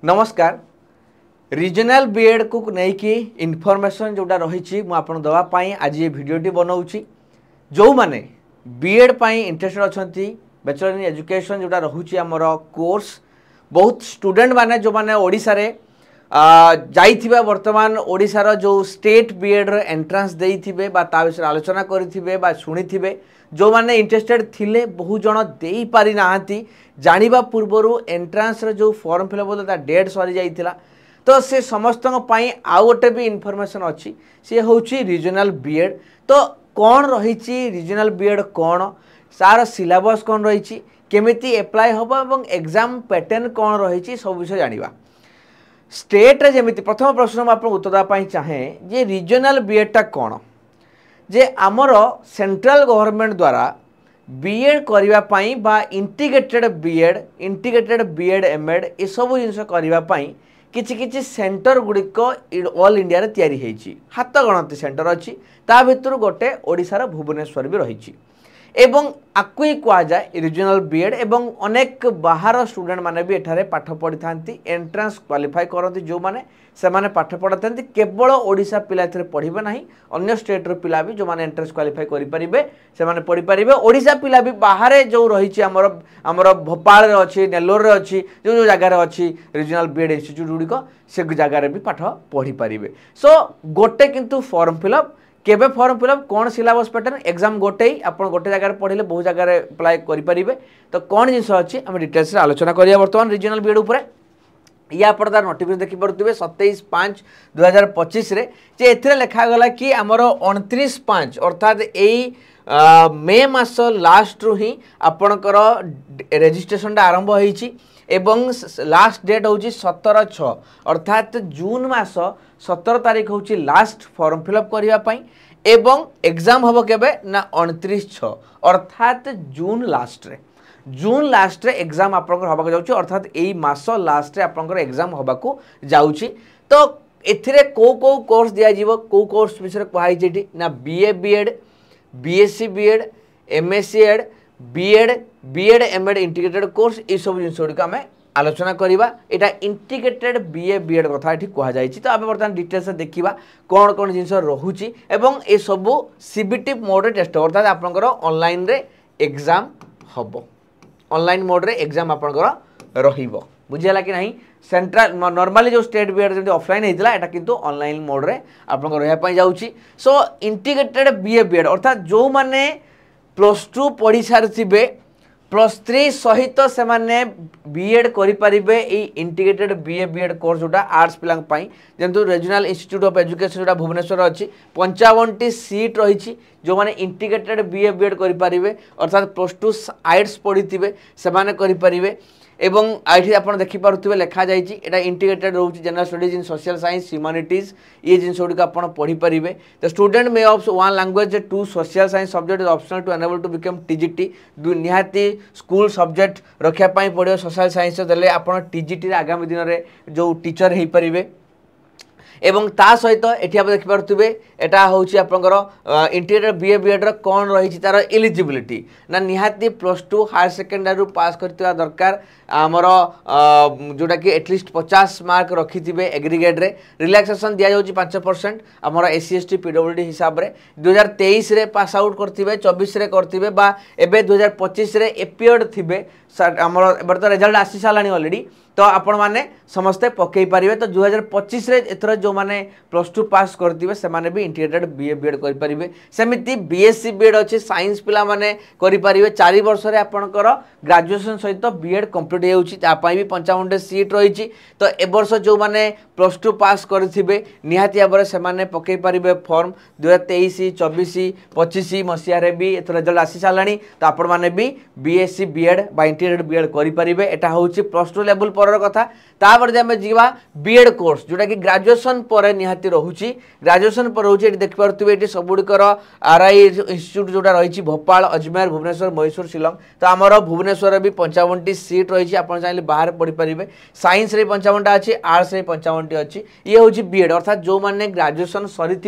नमस्कार regional BEd को लेकिन इनफॉरमेशन जोटा रही मुझे दवापाई आज ये भिडियोटी बनाऊँगी जो मैंने बीएड इंटरेस्टेड अच्छा बैचलर इन एजुकेशन जोटा रोचे आमर कोर्स बहुत स्टूडेंट माने जो माने ओडिशा रे जाइथिबा वर्तमान ओडिशार जो स्टेट बीएड एंट्रांस देइथिबे बा ता विषय आलोचना करिथिबे बा सुनिथिबे जो माने इंटरेस्टेड थिले बहु जण देई पारि नाहंती जानिबा पूर्वरु एंट्रांस रे जो फॉर्म फिलअप होता डेट सरी जाइथिला तो से समस्त आउ गोटे भी इनफॉरमेशन अच्छी सी हूँ रीजनल बीएड तो कौन रही रीजनल बीएड कौन सार सिलेबस कौन रही केमिति एप्लाय हम और एग्जाम पैटर्न कौन रही सब विषय जानिबा स्टेट रे जेमिति प्रथम प्रश्न मैं आपको उत्तर देवाई चाहे जे रीजनल बीएडटा कौन जे आमर सेंट्रल गवर्नमेंट द्वारा बीएड करने बा इंटीग्रेटेड बीएड एमएड ये सब जिन करने किछि सेंटर गुड़िक ऑल इंडिया रे तैयारी होइछि हाथ गणति सेंटर अच्छी ता भितर गोटे ओडिशार भुवनेश्वर भी रही एवं आपको ही कह जाए रीजनल बीएड एवं अनेक बाहर स्टूडेंट माने भी एठारे पाठ पढ़ी था एंट्रांस क्वालिफाई करती जो माने से माने पाठ पढ़ा था केवल ओडिशा पिला एथरे पढ़िबे नहीं अन्य स्टेट रो पिला भी जो माने एंट्रांस क्वालिफाई करि परिबे से माने पढ़ी परिबे ओडिशा पिला भी बाहर जो रही हमर भोपाल रे अछि नेल्लोर रे अछि जो जगह रे अछि रीजनल बीएड इंस्टीट्यूट गुड़िक से जगह रे भी पाठ पढ़ी परिबे सो गोटे किंतु फॉर्म फिलअप केबे फॉर्म फिलअप कौन सिलेबस पैटर्न एग्जाम गोटे ही आप गोटे जगह पढ़े बहुत जगह अप्लाई करेंगे तो कौन जिन अच्छी आम डिटेल्स आलोचना करिया बर्तमान रीजनल बीएड उपर या आप तार नोटिफिकेशन देखिपे 27/5/2025 जे एथिरे लिखागला कि आमर 29/5 अर्थात यही मे मास लास्ट रु ही आपणकर रेजिस्ट्रेशन आरंभ होईची एवं लास्ट डेट हूँ 17/6 अर्थात जून मास 17 तारीख हूँ लास्ट फॉर्म फिलअप करने एवं एग्जाम हम केबे ना 29/6 अर्थात जून लास्ट रे एग्जाम आपनकर हबाक जाउची अर्थात एई मास लास्ट रे आपनकर एग्जाम हबाकू जाउची तो एथिरे को कोर्स दिया जीवो को कोर्स विषय कहै जेठी ना BA BEd BSc BEd MSc Ed BEd MEd integrated course ये सब जिन गुड़िक आम आलोचना करवा यहाँ इंटीग्रेटेड बीए बीएड कथा ये कहुई तो आम बर्तमान डिटेल्स देखा कौन कौन जिन रोचे एवं ये सब सीबीटी मोड टेस्ट अर्थात आपंकर ऑनलाइन रे एग्जाम हम ऑनलाइन मोड रे एग्जाम आपंकर रहिबो बुझीला कि नहीं सेंट्रल नॉर्मली जो स्टेट बीएड जब ऑफलाइन होता है किंतु ऑनलाइन मोड रे आपंकर रहा जाऊँगी सो इंटीग्रेटेड बीए बीएड अर्थात जो माने +2 पढ़ी सारी +3 सहित से माने बीएड करें इंटीग्रेटेड बीए बीएड कोर्स जोटा आर्ट्स पिलांपाई जेंतु रीजनल इंस्टीट्यूट ऑफ एजुकेशन जोटा भुवनेश्वर अच्छी 55टी सीट रही जो माने इंटीग्रेटेड बीए बीएड करें अर्थात +2 आर्ट्स पढ़ी से माने करें एवं आइठी आपन देखि पारुथिबे लेखा जाइछि एटा इंटीग्रेटेड रहउछि general studies in social science humanities ये जिन गुड़िक आपन पढ़ी परिबे the student may of one language 2 social science subject is optional to enable to become TGT निहाती स्कूल सब्जेक्ट रखिया पई पड़ियो सोशल साइंस देले आपन टीजीटी आगामी दिन रे जो टीचर हेई परिबे एवं ता सहित एठी आप देखि पारुथिबे एटा होछि आपनकर इंटीग्रेटेड बीए बीएड रो कोन रहिछि तार एलिजिबिलिटी ना निहाती +2 हायर सेकेंडरी पास करथिबा दरकार आमर जोटा कि एटलिस्ट 50 मार्क रखिथिबे एग्रीगेट रे रिलैक्सेशन दिया जाउछि 5% आमर एससी एसटी पीडब्ल्यूडी हिसाब रे 2023 रे पास आउट करथिबे 24 रे करथिबे बा एबे 2025 रे एपियर्ड थिबे आमर एबर तो रिजल्ट आसी सालानी ऑलरेडी तो आपण माने समस्ते पकई पारिबे तो 2025 रे एथर जो माने +2 पास करथिबे से माने भी इंटीग्रेटेड बीए बीएड करि पारिबे सेमिति बीएससी बीएड अछि साइंस पिला माने करि पारिबे 4 वर्ष रे आपणकर ग्रेजुएशन सहित बीएड कंप्लीट हेउछि ता पई भी 55 सीट रहिछि तो ए वर्ष जो माने +2 पास करथिबे निहाती आबरे से माने पकई पारिबे फॉर्म 2023 24 25 मसिया रे भी एथर रिजल्ट आसी सालानी तो आपण माने भी बीएससी बीएड बा इंटीग्रेटेड बीएड करि पारिबे एटा होछि +2 लेवल पर कथा तापर जे हमें जीवा बीएड कोर्स जोटा कि ग्रेजुएशन पर निहाती रहउछि ग्रेजुएशन पर रहउछि एटी देखि पारथुबे एटी सबुडीकर आरआई इंस्टीट्यूट जोटा रहिछि भोपाल अजमेर भुवनेश्वर मैसूर शिलंग तो आमर भुवनेश्वर भी 55टी सीट रही आप चाहिए बाहर पढ़ी पारे साइंस रे 55टा अच्छी आर्ट्स रे 55टी अच्छी ये हूँ बीएड अर्थात जो मैंने ग्रेजुएशन सरी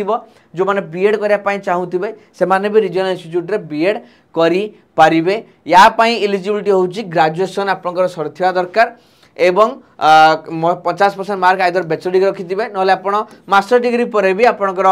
जो मैंने बीएड करने चाहूबे से माने भी रीजनल इंस्टीट्यूट रे बीएड करि पारिबे या पई एलिजिबिलिटी होउची ग्रेजुएशन आपनकर सरथिया दरकार एवं 50% मार्क आइदर बैचलर डिग्री रखि दिबे नले आपण मास्टर डिग्री पर भी आपनकर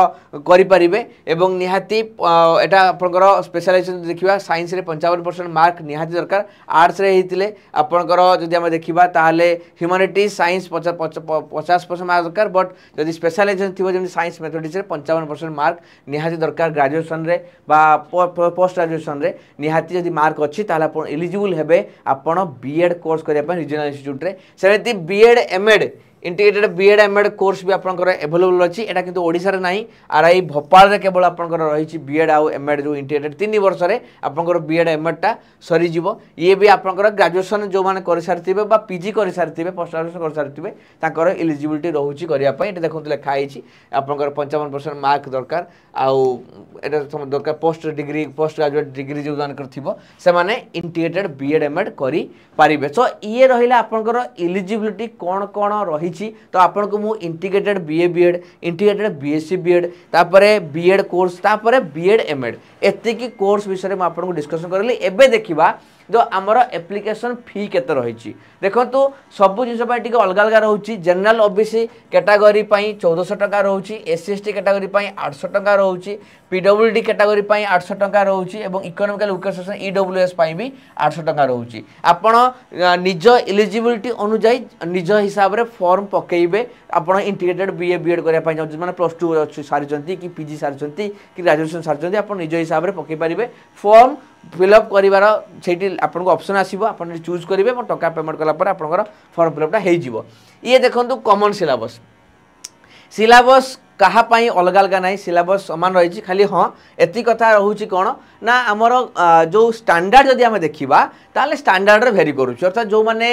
करि परिबे एवं निहाती एटा आपनकर स्पेशलाइजेशन देखिबा साइंस रे 55% मार्क निहाती दरकार आर्ट्स रे हेतिले आपनकर जदि हम देखिबा ताहाले ह्यूमैनिटीज साइंस 50% मार्क दरकार बट जदि स्पेशलाइजेशन थिबो जेमि साइंस मैथमेटिक्स रे 55% मार्क निहाती दरकार ग्रेजुएशन रे बा पोस्ट ग्रेजुएशन रे निहाती जदि मार्क अछि ताहाले आपण एलिजिबल हेबे आपण बीएड कोर्स करिया पय रीजनल इंस्टीट्यूट रे सेमिति BEd MEd integrated BEd MEd course भी आपनकर अवेलेबल अछि एटा किंतु ओडिसा रे नाही आरआई भोपाल रे केवल आपनकर रहिछि बीएड आ एमएड जो इंटीग्रेटेड 3 वर्ष रे आपनकर बीएड एमएड टा सरी जीवो ये भी आपनकर ग्रेजुएशन जो माने कर सारथिबे बा पीजी कर सारथिबे पोस्ट ग्रेजुएशन कर सारथिबे ताकर एलिजिबिलिटी रहउछि करिया पय एटा देखंतु लेखा आइछि आपनकर 55% मार्क दरकार आउ एटा दरकार पोस्ट ग्रेजुएट डिग्री जो दान करथिबो से माने इंटीग्रेटेड बीएड एमएड करि पारिबे सो ये रहिला आपनकर एलिजिबिलिटी कोन कोन रहि तो आपन को मु integrated BA BEd integrated BSc BEd तापरे बीएड कोर्स तापरे बीएड एमएड एते की कोर्स विषय में आपन को डिस्कशन करली एबे देखिबा जो आमर एप्लिकेशन फी केते रही देखो सबू जिन अलग अलग रोचे जनरल ओबीसी कैटेगरी 1400 टका रोचे एससी एसटी कैटेगरी 800 टका रोचे पीडब्ल्यूडी कैटेगरी 800 टका रोचे और इकोनॉमिकल वीकर सेक्शन ईडब्ल्यूएस भी 800 टका रोचे आपण निज एलिजिबिलिटी अनुजाई निज हिसाब रे फॉर्म पकेइबे आपण इंटीग्रेटेड बीए बीएड करिया पई माने +2 सारिचंती कि पीजी सारिचंती कि ग्रेजुएशन सारिचंती आपण निज हिसाब रे पकेइ परिबे फॉर्म फिलअप करिवार सेठी आपन को ऑप्शन आसीबो आपन चूज करिवे म टका पेमेंट कला पर आपनकर फॉर्म फिलअप टा हेइ जिवो ये देखंतु कॉमन सिलेबस कहा पाई अलग अलग ना सिलेबस समान रही खाली हाँ एति कथा रोचे कौन ना आमर जो स्टैंडर्ड जदि आम देखा ताले स्टैंडर्ड रे भेरी करूँ अर्थात जो मैंने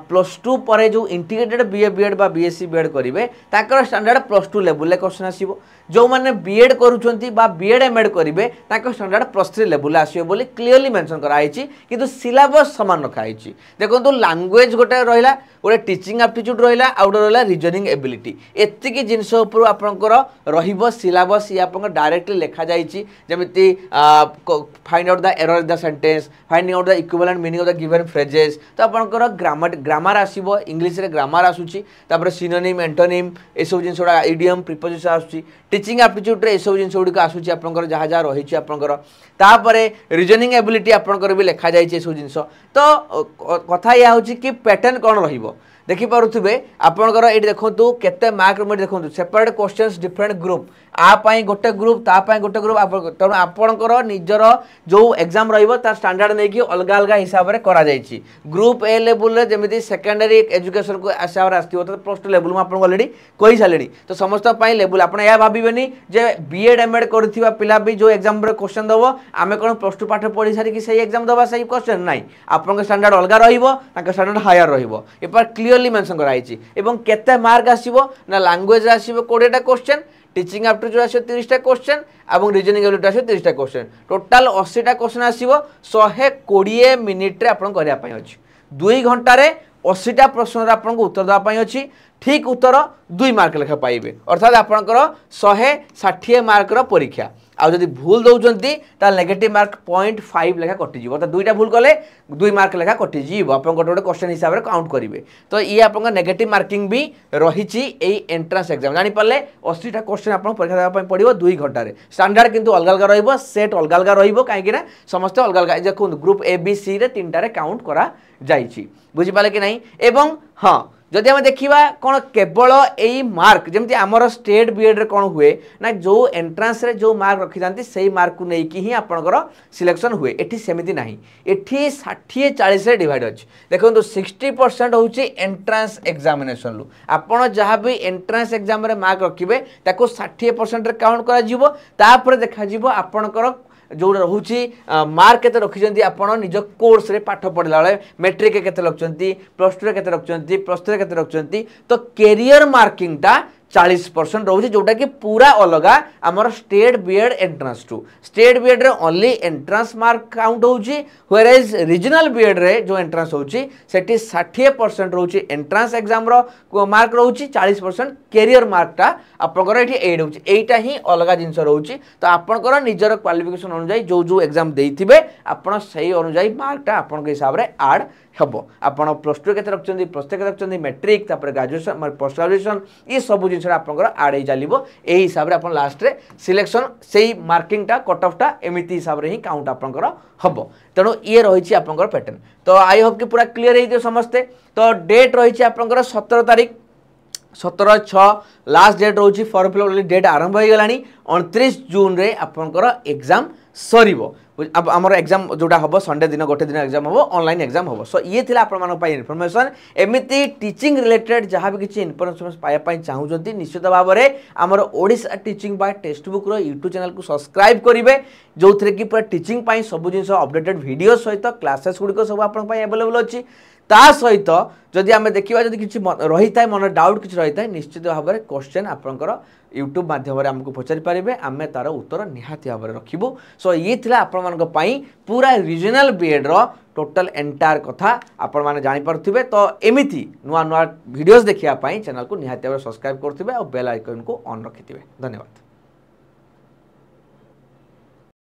+2 पर जो इंटीग्रेटेड बीए बीएड बा बीएससी बीएड करेंगे ताकर स्टैंडर्ड +2 लेवल क्वेश्चन आसो जो मैंने बीएड करुँच बीएड एमएड करेंगे स्टैंडर्ड +3 लेवल आसो बोली क्लीयरली मेंशन कराई किंतु सिलेबस समान रखाई देखो लैंग्वेज गोटे रहा गोटे टीचिंग एप्टीट्यूड रहा आउ गोटे रहा रीजनिंग एबिलिटी एतिकी जिनस उपर आपंकर रहिबो सिलेबस ये आपन डायरेक्टली लिखा जाइछि जेमिति find out the error in the sentence finding out the equivalent meaning of the given phrases तो आपनकर ग्रामर आसीबो इंग्लिश रे ग्रामर आसुछि तापर सिनोनिम एंटोनिम ए सब जिंस ओडा इडियम प्रीपोजिशन आसुछि टीचिंग एप्टीट्यूड रे ए सब जिंस ओडी आसुछि आपनकर जहा जहा रहिछि आपनकर तापरे रीजनिंग एबिलिटी आपनकर भी लिखा जाइछि ए सब जिंस तो कथा या होछि कि पैटर्न कोन रहिबो देखि पारुथिबे आपनकर एठी देखंतु केते मार्क में देखंतु सेपरेट क्वेश्चंस डिफरेंट ग्रुप आ पाई गोटे ग्रुप ता पाई गोटे ग्रुप आपनकर निजर जो एग्जाम रहिबो तार स्टैंडर्ड नै कि अलग अलग हिसाब रे करा जाइछि ग्रुप ए लेवल रे जेमिति सेकेंडरी एजुकेशन को हिसाब रे आस्थिबो तो +2 लेवल में आपन ऑलरेडी कहि सालेडी तो समस्त पाई लेवल आपन या भाबिबेनी जे बीएड एमएड करथिबा पिला भी जो एग्जाम रे क्वेश्चन दबो आमे कोन +2 पाठ पढी सारी कि सही एग्जाम दबा सही क्वेश्चन नै आपन स्टैंडर्ड अलग रहिबो ताका स्टैंडर्ड हायर रहिबो ए पर क्लियरली मेंशन कराइछि एवं केते मार्क आसीबो ना लैंग्वेज आसीबो 20 टा क्वेश्चन टीचिंग एप्टीट्यूड आसो 30 टा क्वेश्चन एवं रीजनिंग एबिलिटी आसो 30 टा क्वेश्चन टोटल 80 टा क्वेश्चन आसीबो 120 मिनिट रे आपन करिया पई अछि 2 घंटा रे 80 टा प्रश्न रे आपन को उत्तर दा पई अछि ठीक उत्तर 2 मार्क लेखा पाइबे अर्थात आपनकर 160 मार्क रो परीक्षा आ जदि भूल दउचंती ता नेगेटिव मार्क 0.5 लेखा कटि जीवो त दुईटा भूल कले 2 मार्क लेखा कटि जीवो आपन गोटे क्वेश्चन हिसाब रे काउंट करिवे तो ये आपन नेगेटिव मार्किंग भी रहिछि एई एंट्रेंस एग्जाम जानि पले 80 टा क्वेश्चन आपन परीक्षा देबा पय पडिबो 2 घंटा रे स्टैंडर्ड किंतु अलग अलग रहिबो सेट अलग अलग रहिबो काहे कि ना समस्त अलग अलग देखो ग्रुप ए बी सी रे 3टा रे काउंट करा जाइछि बुझि पाले कि नहीं एवं हां जदि आम देखा कौन केवल यही मार्क जमी आमर स्टेट बीएड रे कौन हुए ना जो एंट्रांस रे जो मार्क रखी जाती से मार्क को लेकिन ही आपंकर सिलेक्शन हुए एठी सेमिति नहीं एठी 60-40 रे डिवाइड अछि देखो 60% हूँ एंट्रांस एग्जामिनेशन लु आपड़ जहाँ भी एंट्रांस एग्जाम रे मार्क रखिए ताको 60% रे काउंट करा देखा आपणकर जो रोचे मार्क केते रखिजंती आपण निज कोर्स रे पाठ पढ़ला बेले मैट्रिक केते रखचंती +2 रे केते रखचंती +3 रे केते रखचंती तो कैरियर मार्किंग टा 40% रोचे जोटा कि पूरा अलगा आमर स्टेट बीएड एंट्रांस टू स्टेट बीएड रे ओनली एंट्रांस मार्क काउंट होउची व्हेयर एज रीजनल बीएड रे जो एंट्रांस होउची सेठी 60% रोचे एंट्रांस एग्जाम रो मार्क रोची 40% कैरियर मार्क टा आपनकर एठी एड होउची एटा ही अलगा जिंस रोची तो आपनकर निजर क्वालिफिकेशन अनुसार जो जो एग्जाम देइथिबे आपन सही अनुसार मार्क टा आपन के हिसाब रे ऐड हम आपड़ प्लस टू के रखते प्लस थ्री के रखते मैट्रिक ग्राजुएशन पोस्ट ग्राजुएशन ये सब जिन आपंकर आड़ ही चलो यही हिसाब से आप लास्ट रे सिलेक्शन से मार्किंगटा कट ऑफटा एमती हिसाब से ही काउंट आपंकर हम तेणु ये रही आपंकर पैटर्न तो आई होप कि पूरा क्लीयर हो समस्ते तो डेट रही आपंकर 17 तारीख 17/6 लास्ट डेट रोची फॉर्म फिलअप डेट आरंभ हो गला 29 जून रे आपंकर एग्जाम सरीबो अब आमर एग्जाम जोटा हम संडे दिन गोटे दिन एग्जाम हम ऑनलाइन एग्जाम हम सो ये थिला आपण इनफॉरमेशन एमती टीचिंग रिलेटेड जहाँ भी किसी इनफॉरमेशन पाइबा चाहूँगी निश्चित भाव में आमर Odisha teaching bye text book YouTube channel को सब्सक्राइब करेंगे जो थी कि पूरा टीचिंग सब जिन अपडेटेड वीडियो सहित क्लासेस गुड़िक सब आपवेलेबल अच्छी ता सहित जदि आम देखा जदि किसी रही है मन डाउट किसी रही है निश्चित भाव में क्वेश्चन आपंकर यूट्यूब माध्यम आमको पचारि पारे आम तार उत्तर निहाती भाव में रखू सो ये थिला आपण पूरा रीजनल बीएड रो टोटल एंटायर कथा आपण मैंने जानीपे तो एमती नुआ नुआ वीडियोस देखा चैनल को निहाती भाव सब्सक्राइब करेंगे और बेल आइकन को ऑन रखिथे धन्यवाद।